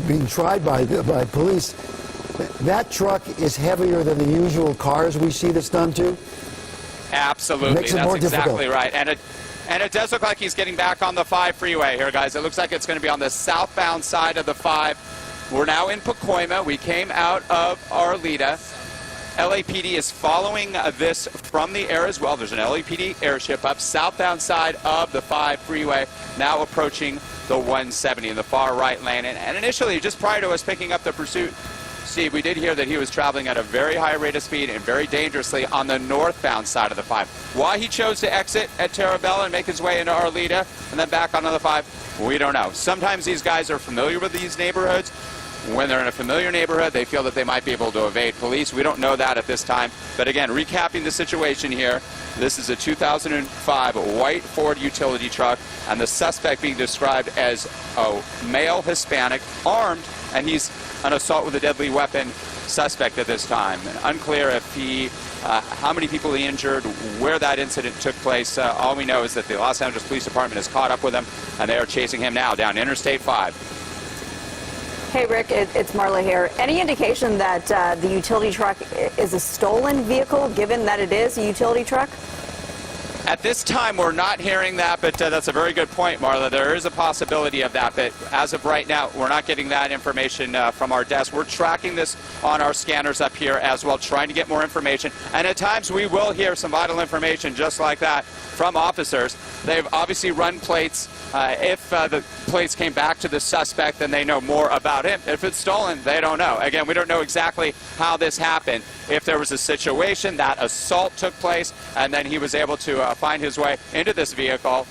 being tried by police. That truck is heavier than the usual cars we see this done to? Absolutely. Makes it That's more exactly difficult. right. And it does look like he's getting back on the 5 freeway here, guys. It looks like it's going to be on the southbound side of the 5. We're now in Pacoima. We came out of Arleta. LAPD is following this from the air as well. There's an LAPD airship up southbound side of the 5 freeway, now approaching the 170 in the far right lane. And initially, just prior to us picking up the pursuit, Steve, we did hear that he was traveling at a very high rate of speed and very dangerously on the northbound side of the 5. Why he chose to exit at Terabella and make his way into Arleta and then back onto the 5, we don't know. Sometimes these guys are familiar with these neighborhoods. When they're in a familiar neighborhood, they feel that they might be able to evade police. We don't know that at this time. But again, recapping the situation here, this is a 2005 white Ford utility truck, and the suspect being described as a male Hispanic, armed, and he's an assault with a deadly weapon suspect at this time. And unclear if he, how many people he injured, where that incident took place. All we know is that the Los Angeles Police Department has caught up with him, and they are chasing him now down Interstate 5. Hey, Rick, it's Marla here. Any indication that the utility truck is a stolen vehicle, given that it is a utility truck? At this time, we're not hearing that, but that's a very good point, Marla. There is a possibility of that, but as of right now, we're not getting that information from our desk. We're tracking this on our scanners up here as well, trying to get more information. And at times, we will hear some vital information just like that from officers. They've obviously run plates. If the plates came back to the suspect, then they know more about him. If it's stolen, they don't know. Again, we don't know exactly how this happened. If there was a situation that assault took place and then he was able to find his way into this vehicle,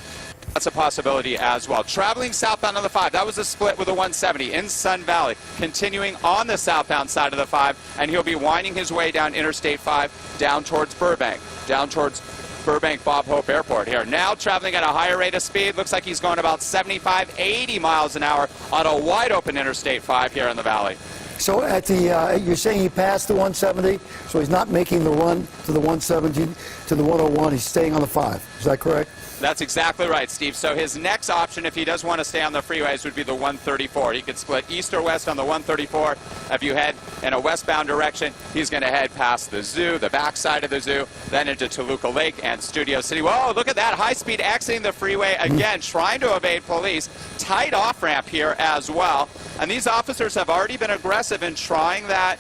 that's a possibility as well. Traveling southbound on the 5, that was a split with a 170 in Sun Valley. Continuing on the southbound side of the 5, and he'll be winding his way down Interstate 5, down towards Burbank, down towards Burbank Bob Hope Airport here. Now traveling at a higher rate of speed. Looks like he's going about 75, 80 miles an hour on a wide open Interstate 5 here in the valley. So at the, you're saying he passed the 170, so he's not making the run to the 170 to the 101. He's staying on the 5. Is that correct? That's exactly right, Steve. So his next option, if he does want to stay on the freeways, would be the 134. He could split east or west on the 134. If you head in a westbound direction, he's going to head past the zoo, the backside of the zoo, then into Toluca Lake and Studio City. Whoa, look at that. High speed exiting the freeway again, trying to evade police. Tight off-ramp here as well. And these officers have already been aggressive in trying that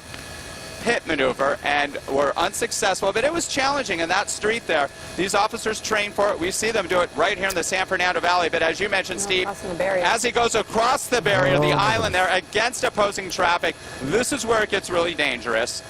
pit maneuver and were unsuccessful, but it was challenging in that street there. These officers train for it. We see them do it right here in the San Fernando Valley, but as you mentioned, Steve, as he goes across the barrier, the island there, against opposing traffic, this is where it gets really dangerous.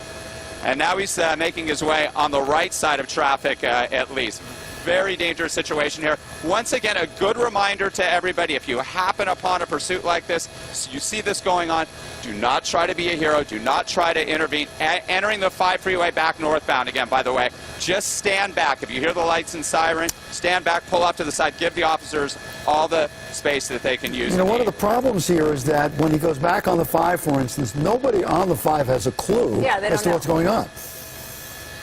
And now he's making his way on the right side of traffic at least. Very dangerous situation here. Once again, a good reminder to everybody, if you happen upon a pursuit like this, you see this going on, do not try to be a hero. Do not try to intervene. Entering the 5 freeway back northbound, again, by the way, just stand back. If you hear the lights and siren, stand back, pull up to the side, give the officers all the space that they can use. You know, one of the problems here is that when he goes back on the 5, for instance, nobody on the 5 has a clue as to what's going on.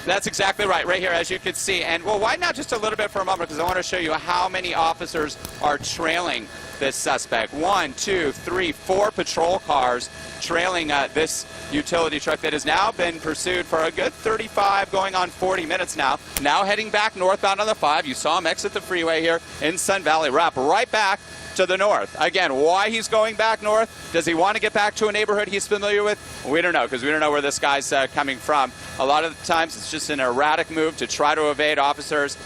That's exactly right, right here, as you can see. And, well, why not just a little bit for a moment, because I want to show you how many officers are trailing this suspect. 1, 2, 3, 4 patrol cars trailing this utility truck that has now been pursued for a good 35, going on 40 minutes now. Now heading back northbound on the 5. You saw him exit the freeway here in Sun Valley, wrap right back to the north. Again, why he's going back north? Does he want to get back to a neighborhood he's familiar with? We don't know, because we don't know where this guy's coming from. A lot of the times it's just an erratic move to try to evade officers,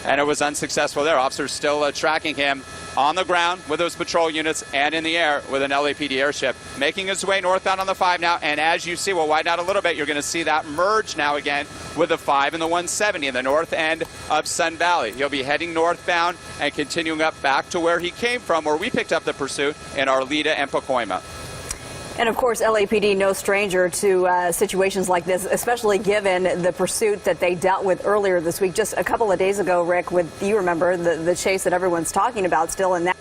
and it was unsuccessful there. Officers still tracking him on the ground with those patrol units and in the air with an LAPD airship, making his way northbound on the 5 now. And as you see, we'll widen out a little bit, you're going to see that merge now again with the 5 and the 170 in the north end of Sun Valley. He'll be heading northbound and continuing up back to where he came from, where we picked up the pursuit in Arleta and Pacoima. And of course, LAPD no stranger to situations like this, especially given the pursuit that they dealt with earlier this week, just a couple of days ago, Rick, with, you remember, the chase that everyone's talking about still, and that.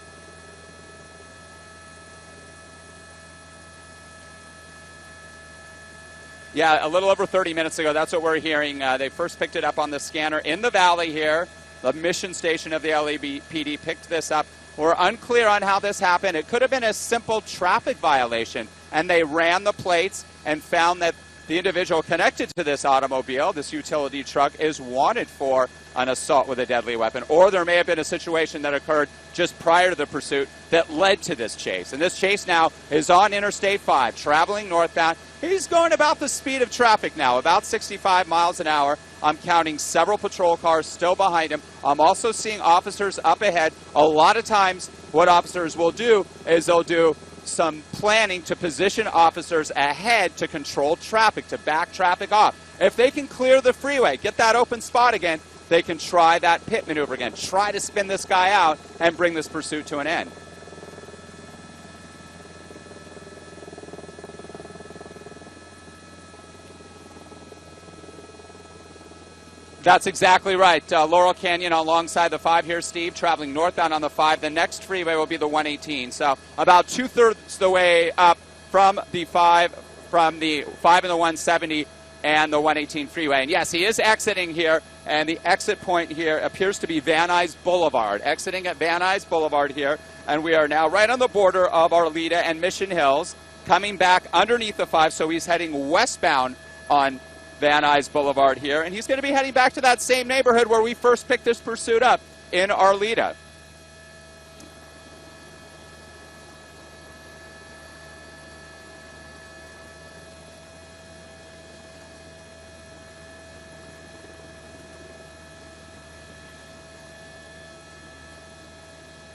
Yeah, a little over 30 minutes ago, that's what we're hearing. They first picked it up on the scanner in the valley here. The mission station of the LAPD picked this up We're unclear on how this happened. It could have been a simple traffic violation, and they ran the plates and found that the individual connected to this automobile, this utility truck, is wanted for an assault with a deadly weapon. Or there may have been a situation that occurred just prior to the pursuit that led to this chase. And this chase now is on Interstate 5, traveling northbound. He's going about the speed of traffic now, about 65 miles an hour. I'm counting several patrol cars still behind him. I'm also seeing officers up ahead. A lot of times what officers will do is they'll do some planning to position officers ahead to control traffic, to back traffic off. If they can clear the freeway, get that open spot again, they can try that pit maneuver again, try to spin this guy out and bring this pursuit to an end. That's exactly right. Laurel Canyon alongside the 5 here, Steve, traveling northbound on the 5. The next freeway will be the 118. So about 2/3 the way up from the 5 and the 170 and the 118 freeway. And yes, he is exiting here, and the exit point here appears to be Van Nuys Boulevard. Exiting at Van Nuys Boulevard here, and we are now right on the border of Arleta and Mission Hills, coming back underneath the 5, so he's heading westbound on Van Nuys Boulevard here, and he's going to be heading back to that same neighborhood where we first picked this pursuit up in Arleta.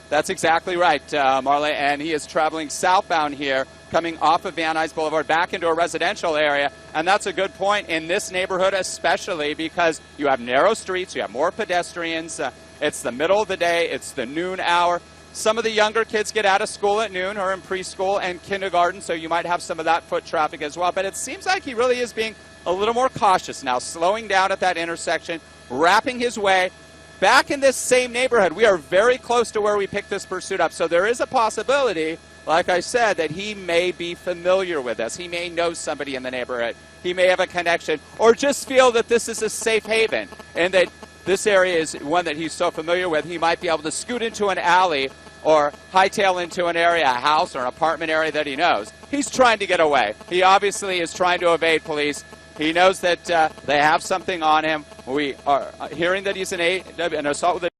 That's exactly right, Marley, and he is traveling southbound here, coming off of Van Nuys Boulevard back into a residential area, and that's a good point in this neighborhood especially because you have narrow streets, you have more pedestrians, it's the middle of the day, it's the noon hour. Some of the younger kids get out of school at noon or in preschool and kindergarten, so you might have some of that foot traffic as well, but it seems like he really is being a little more cautious now, slowing down at that intersection, wrapping his way back in this same neighborhood. We are very close to where we picked this pursuit up, so there is a possibility, like I said, that he may be familiar with us. He may know somebody in the neighborhood. He may have a connection, or just feel that this is a safe haven, and that this area is one that he's so familiar with, he might be able to scoot into an alley or hightail into an area, a house or an apartment area that he knows. He's trying to get away. He obviously is trying to evade police. He knows that they have something on him. We are hearing that he's an assault with a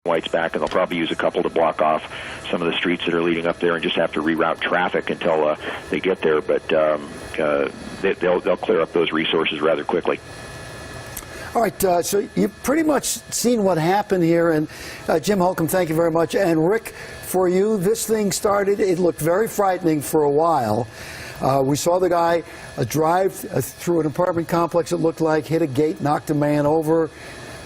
White's back, and they'll probably use a couple to block off some of the streets that are leading up there and just have to reroute traffic until they get there. But they'll clear up those resources rather quickly. All right, so you've pretty much seen what happened here, and Jim Holcomb, thank you very much. And Rick, for you, this thing started, it looked very frightening for a while. We saw the guy drive through an apartment complex, it looked like, hit a gate, knocked a man over.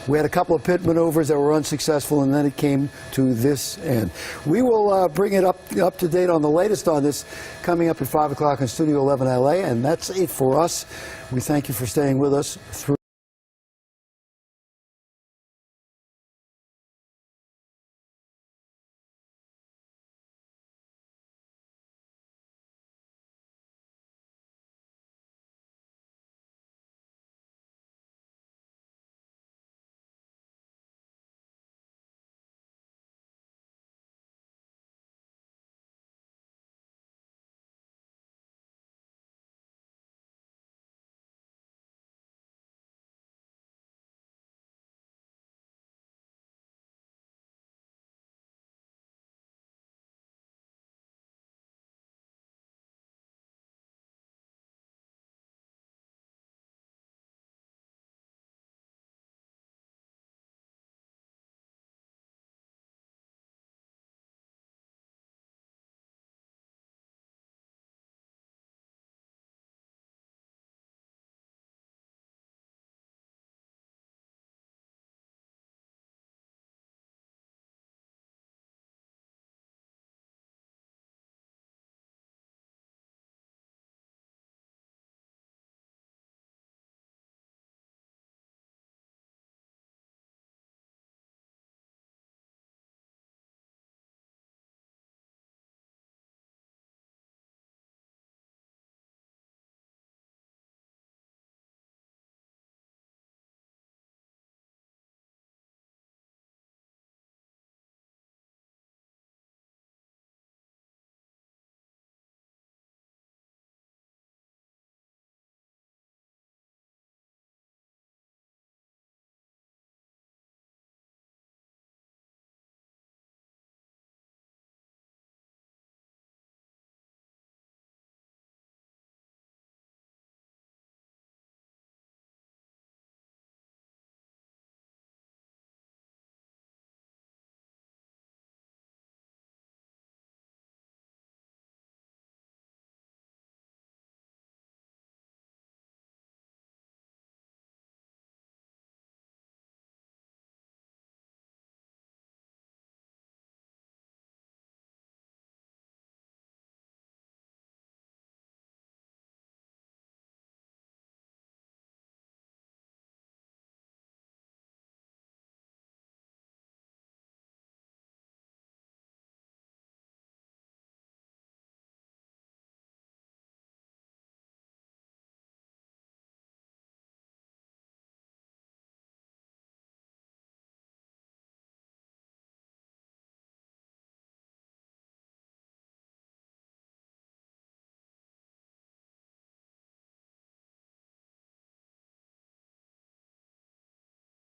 We had a couple of pit maneuvers that were unsuccessful, and then it came to this end. We will bring it up to date on the latest on this coming up at 5 o'clock in Studio 11 LA, and that's it for us. We thank you for staying with us through